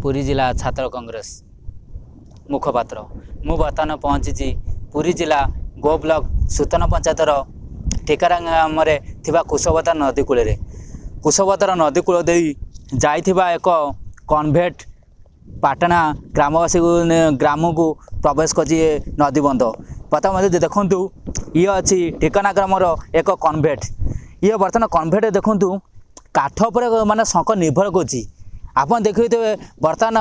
पुरी जिला छात्र कांग्रेस मुखपात्र मु बर्तमान पहुँची पुरी जिला गो ब्लॉक सूतन पंचायतर ठेकारा ग्राम कुशवतर नदी कूल कुशवतर नदी कूल दे जाइथिबा एक कन्वेट पाटना ग्रामवासी ग्राम को प्रवेश कर नदी बंध पता मध्य देखु ये अच्छी ठिकाना ग्रामर एक कन्वेट ये बर्तमान कन्वेट देखु काठ पर माने शंख निर्भर कर आपन देखिए बर्तमान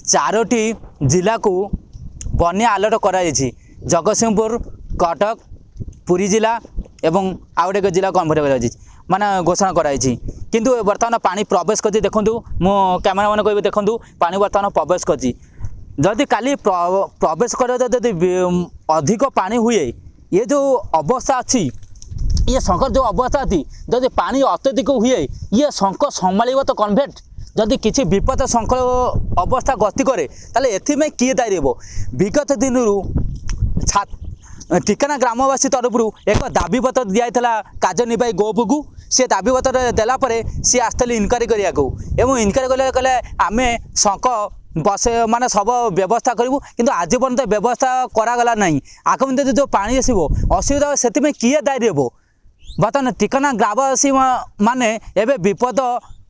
4टी जिला को बन्या अलर्ट कराई जगतसिंहपुर कटक पुरी जिला एवं आउ गोटे जिला कन्वर्ट माने घोषणा कराई किंतु बर्तमान पानी प्रवेश कर देखूँ मो कैमेरा मैंने कह देखूँ पानी बर्तमान प्रवेश कर जदि काली प्रवेश कर अधिक पानी हुए ये जो अवस्था अच्छी ये शंकर जो अवस्था थी जदि पानी अत्यधिक हुए ये शंख संभाल तो कन्वेट जदि किसी विपद शंकर अवस्था गति करे ताले एथिमे किए दायी रह विगत दिन ठिकाना ग्रामवासी तरफ एक दाबी पत्र दिया कार्यनिर्वाही गोप को सी दाबी पत्र देलापर सी आसते इनक्वारी करने इनक्वारी कले आम शंख बस माने सब व्यवस्था करूँ किंतु आज पर्यंत व्यवस्था करागला ना आगामी दिन जो पानी आसो असुविधा से किए दायी रह बर्तमान ठिकाना ग्रामवासी माने एवं विपद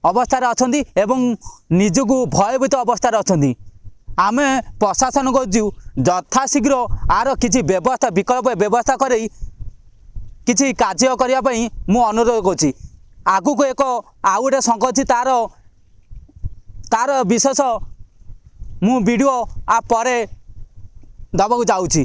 अवस्था अच्छा एवं निजको भयभीत अवस्था अच्छा आम प्रशासन को यथाशीघ्र आर किसी व्यवस्था विकल्प व्यवस्था कर किसी कार्य करने मु अनुरोध करुँची आगु को एक आउ गोटे शंख अच्छी तार तार विशेष मु वीडियो आ परे दबाक जाऊँगी।